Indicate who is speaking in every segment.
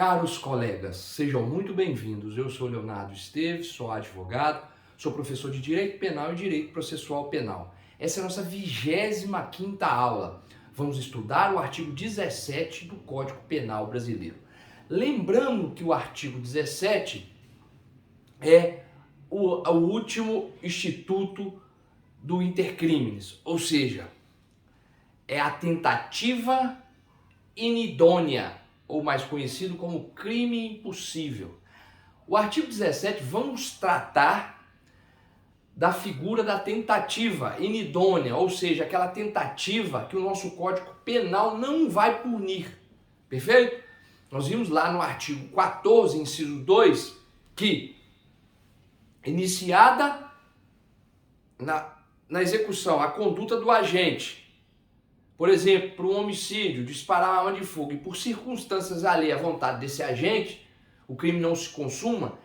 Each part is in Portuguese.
Speaker 1: Caros colegas, sejam muito bem-vindos. Eu sou Leonardo Esteves, sou advogado, sou professor de Direito Penal e Direito Processual Penal. Essa é a nossa 25ª aula. Vamos estudar o artigo 17 do Código Penal Brasileiro. Lembrando que o artigo 17 é o último instituto do intercrimes, ou seja, é a tentativa inidônea, ou mais conhecido como crime impossível. O artigo 17, vamos tratar da figura da tentativa inidônea, ou seja, aquela tentativa que o nosso Código Penal não vai punir, perfeito? Nós vimos lá no artigo 14, inciso 2, que iniciada na execução a conduta do agente, por exemplo, por um homicídio, disparar uma arma de fogo e por circunstâncias alheias à vontade desse agente, o crime não se consuma,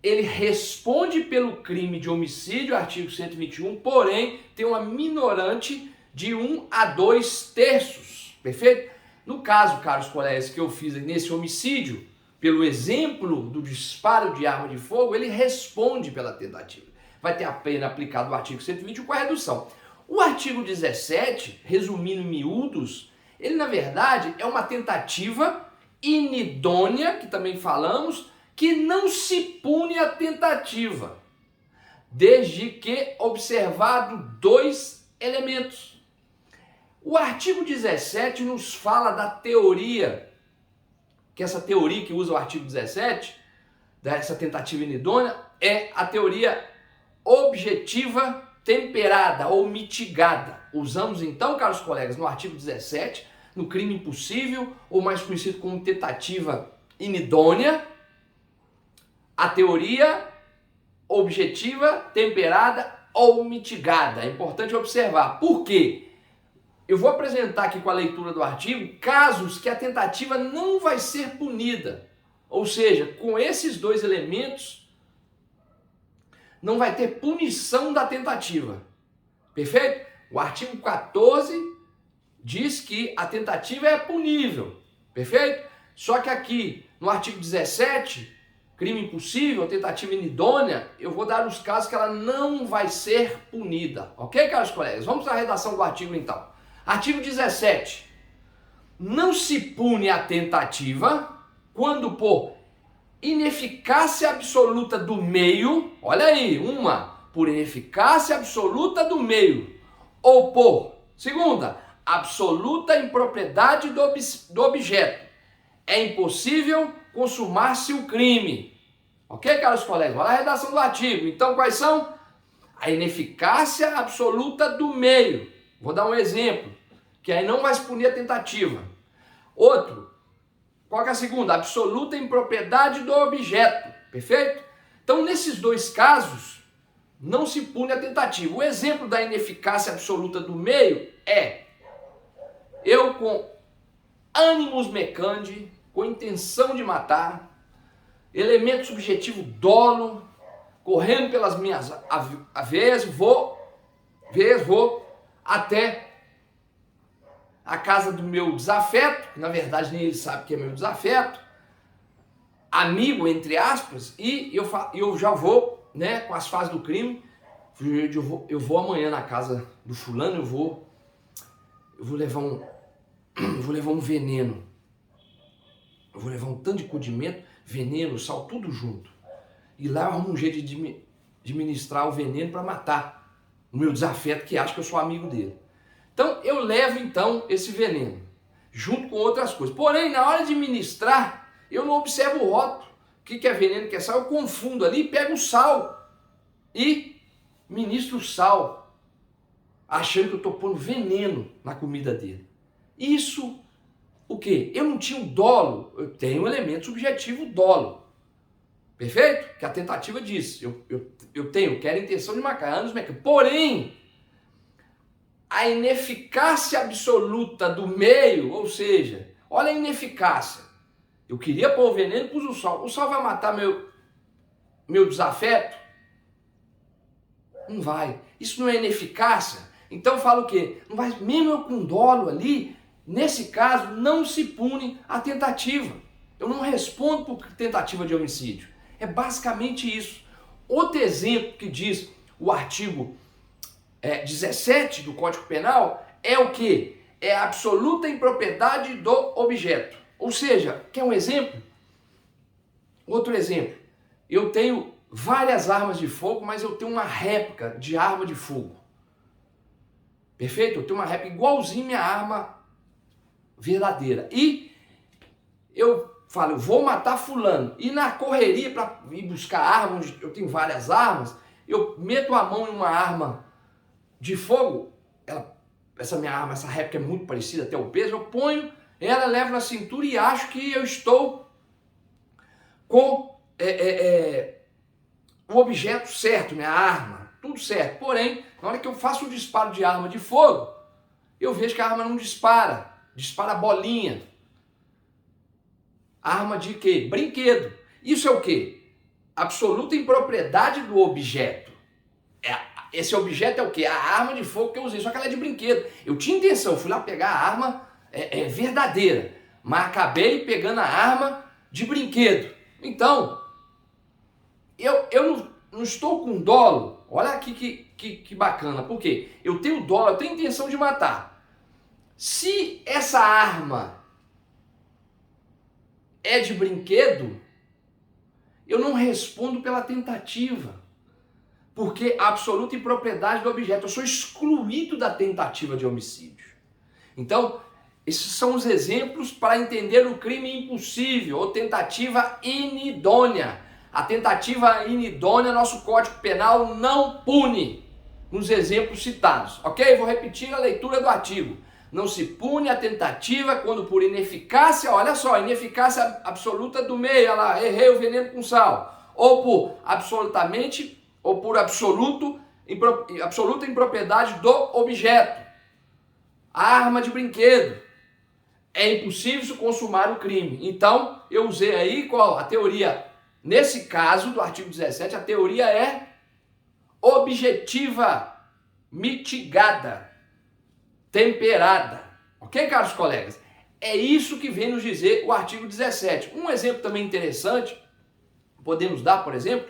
Speaker 1: ele responde pelo crime de homicídio, artigo 121, porém tem uma minorante de 1 a 2 terços, perfeito? No caso, caros colegas, que eu fiz nesse homicídio, pelo exemplo do disparo de arma de fogo, ele responde pela tentativa. Vai ter a pena aplicada do artigo 121 com a redução. O artigo 17, resumindo em miúdos, ele na verdade é uma tentativa inidônea, que também falamos, que não se pune a tentativa, desde que observado 2 elementos. O artigo 17 nos fala da teoria, que essa teoria que usa o artigo 17, dessa tentativa inidônea, é a teoria objetiva temperada ou mitigada. Usamos então, caros colegas, no artigo 17, no crime impossível, ou mais conhecido como tentativa inidônea, a teoria objetiva, temperada ou mitigada. É importante observar. Por quê? Eu vou apresentar aqui com a leitura do artigo casos que a tentativa não vai ser punida. Ou seja, com esses 2 elementos, não vai ter punição da tentativa. Perfeito? O artigo 14 diz que a tentativa é punível. Perfeito? Só que aqui, no artigo 17, crime impossível, tentativa inidônea, eu vou dar os casos que ela não vai ser punida. Ok, caros colegas? Vamos à redação do artigo então. Artigo 17. Não se pune a tentativa quando por ineficácia absoluta do meio, olha aí, por ineficácia absoluta do meio, ou por, segunda, absoluta impropriedade do objeto, é impossível consumar-se o crime. Ok, caros colegas? Olha a redação do artigo. Então, quais são? A ineficácia absoluta do meio. Vou dar um exemplo, que aí não vai se punir a tentativa. Outro, qual que é a segunda? Absoluta impropriedade do objeto, perfeito? Então, nesses 2 casos, não se pune a tentativa. O exemplo da ineficácia absoluta do meio é eu com animus mecandi, com intenção de matar, elemento subjetivo dolo, correndo pelas minhas veias, vou até a casa do meu desafeto, que na verdade nem ele sabe que é meu desafeto, amigo, entre aspas, e eu já vou, né, com as fases do crime, eu vou amanhã na casa do fulano, eu vou levar um veneno, eu vou levar um tanto de condimento, veneno, sal, tudo junto, e lá eu arrumo um jeito de ministrar o veneno para matar o meu desafeto, que acha que eu sou amigo dele. Então, eu levo, então, esse veneno, junto com outras coisas. Porém, na hora de ministrar, eu não observo o rótulo. O que é veneno, o que é sal? Eu confundo ali, pego o sal e ministro o sal, achando que eu estou pondo veneno na comida dele. Isso, o quê? Eu não tinha o dolo, eu tenho um elemento subjetivo dolo. Perfeito? Que a tentativa diz. Eu quero a intenção de matar, porém, a ineficácia absoluta do meio, ou seja, olha a ineficácia. Eu queria pôr o veneno, pus o sal. O sal vai matar meu desafeto? Não vai. Isso não é ineficácia? Então fala o quê? Não vai, mesmo eu com dolo ali, nesse caso, não se pune a tentativa. Eu não respondo por tentativa de homicídio. É basicamente isso. Outro exemplo que diz o artigo 17 do Código Penal é o quê? É a absoluta impropriedade do objeto. Ou seja, quer um exemplo? Outro exemplo. Eu tenho várias armas de fogo, mas eu tenho uma réplica de arma de fogo. Perfeito? Eu tenho uma réplica igualzinha minha arma verdadeira. E eu falo, eu vou matar fulano. E na correria para ir buscar armas, eu tenho várias armas, eu meto a mão em uma arma de fogo, essa minha arma, essa réplica é muito parecida, até o peso, eu ponho ela, levo na cintura e acho que eu estou com o objeto certo, minha arma, tudo certo. Porém, na hora que eu faço um disparo de arma de fogo, eu vejo que a arma não dispara, dispara bolinha. Arma de quê? Brinquedo. Isso é o quê? Absoluta impropriedade do objeto. Esse objeto é o quê? A arma de fogo que eu usei, só que ela é de brinquedo. Eu tinha intenção, fui lá pegar a arma verdadeira, mas acabei pegando a arma de brinquedo. Então, eu não estou com dolo. Olha aqui que bacana. Por quê? Eu tenho dolo, eu tenho intenção de matar. Se essa arma é de brinquedo, eu não respondo pela tentativa. Porque a absoluta impropriedade do objeto. Eu sou excluído da tentativa de homicídio. Então, esses são os exemplos para entender o crime impossível ou tentativa inidônea. A tentativa inidônea, nosso Código Penal não pune nos exemplos citados. Ok? Vou repetir a leitura do artigo. Não se pune a tentativa quando por ineficácia, olha só, ineficácia absoluta do meio, olha lá, errei o veneno com sal. Ou por absoluta impropriedade do objeto. A arma de brinquedo. É impossível se consumar o crime. Então, eu usei aí qual? A teoria, nesse caso do artigo 17, a teoria é objetiva, mitigada, temperada. Ok, caros colegas? É isso que vem nos dizer o artigo 17. Um exemplo também interessante, podemos dar, por exemplo,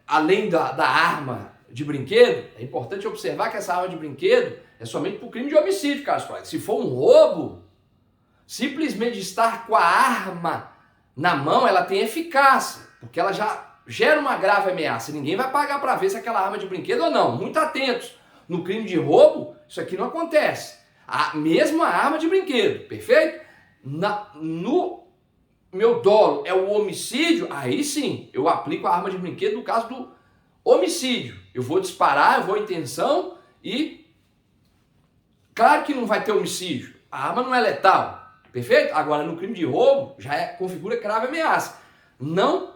Speaker 1: além da arma de brinquedo, é importante observar que essa arma de brinquedo é somente para o crime de homicídio, caros colegas. Se for um roubo, simplesmente estar com a arma na mão, ela tem eficácia, porque ela já gera uma grave ameaça. Ninguém vai pagar para ver se aquela arma é de brinquedo ou não. Muito atentos. No crime de roubo, isso aqui não acontece. A mesma arma de brinquedo, perfeito? No meu dolo é o homicídio, aí sim, eu aplico a arma de brinquedo no caso do homicídio. Eu vou disparar, eu vou em intenção e claro que não vai ter homicídio. A arma não é letal, perfeito? Agora, no crime de roubo, já configura grave ameaça. Não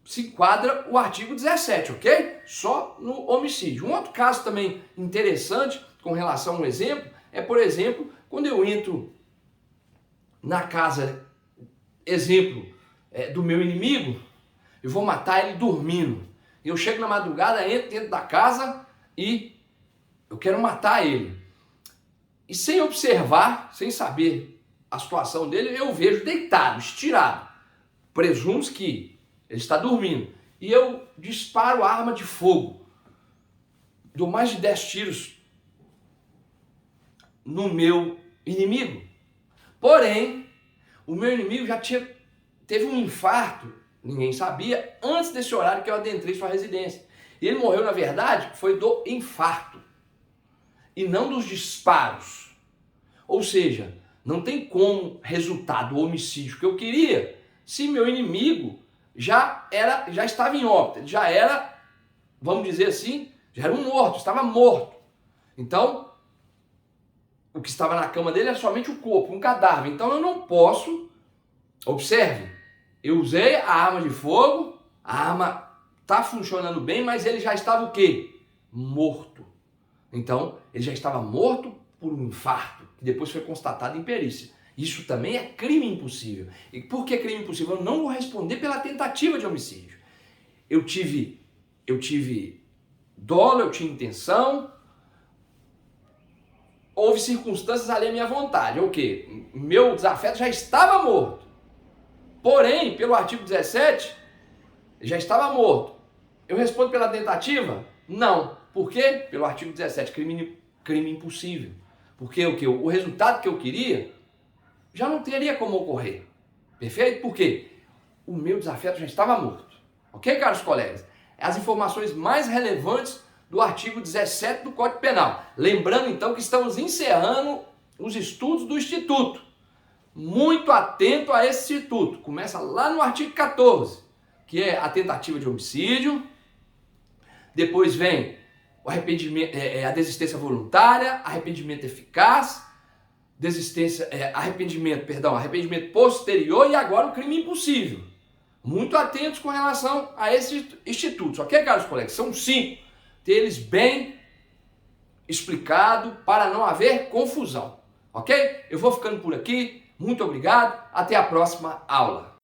Speaker 1: se enquadra o artigo 17, ok? Só no homicídio. Um outro caso também interessante com relação a um exemplo é, por exemplo, quando eu entro na casa, exemplo, do meu inimigo, eu vou matar ele dormindo. Eu chego na madrugada, entro dentro da casa e eu quero matar ele. E sem observar, sem saber a situação dele, eu vejo deitado, estirado. Presumo que ele está dormindo. E eu disparo a arma de fogo. Dou mais de 10 tiros no meu inimigo. Porém, o meu inimigo já teve um infarto, ninguém sabia, antes desse horário que eu adentrei sua residência. E ele morreu, na verdade, foi do infarto. E não dos disparos. Ou seja, não tem como resultar do homicídio que eu queria se meu inimigo já estava em óbito, já era, vamos dizer assim, já era um morto, estava morto. Então, o que estava na cama dele era somente o corpo, um cadáver. Então eu não posso, observe, eu usei a arma de fogo, a arma está funcionando bem, mas ele já estava o quê? Morto. Então, ele já estava morto por um infarto, que depois foi constatado em perícia. Isso também é crime impossível. E por que crime impossível? Eu não vou responder pela tentativa de homicídio. Eu tive dolo, eu tinha intenção, houve circunstâncias além à minha vontade. É o quê? Meu desafeto já estava morto. Porém, pelo artigo 17, já estava morto. Eu respondo pela tentativa? Não. Por quê? Pelo artigo 17, crime impossível. Porque o resultado que eu queria já não teria como ocorrer. Perfeito? Por quê? O meu desafeto já estava morto. Ok, caros colegas? As informações mais relevantes do artigo 17 do Código Penal. Lembrando então que estamos encerrando os estudos do Instituto. Muito atento a esse Instituto. Começa lá no artigo 14, que é a tentativa de homicídio. Depois vem o arrependimento, a desistência voluntária, arrependimento eficaz, arrependimento posterior e agora o crime impossível. Muito atentos com relação a esses institutos, ok, caros colegas? São 5. Ter eles bem explicado para não haver confusão, ok? Eu vou ficando por aqui. Muito obrigado. Até a próxima aula.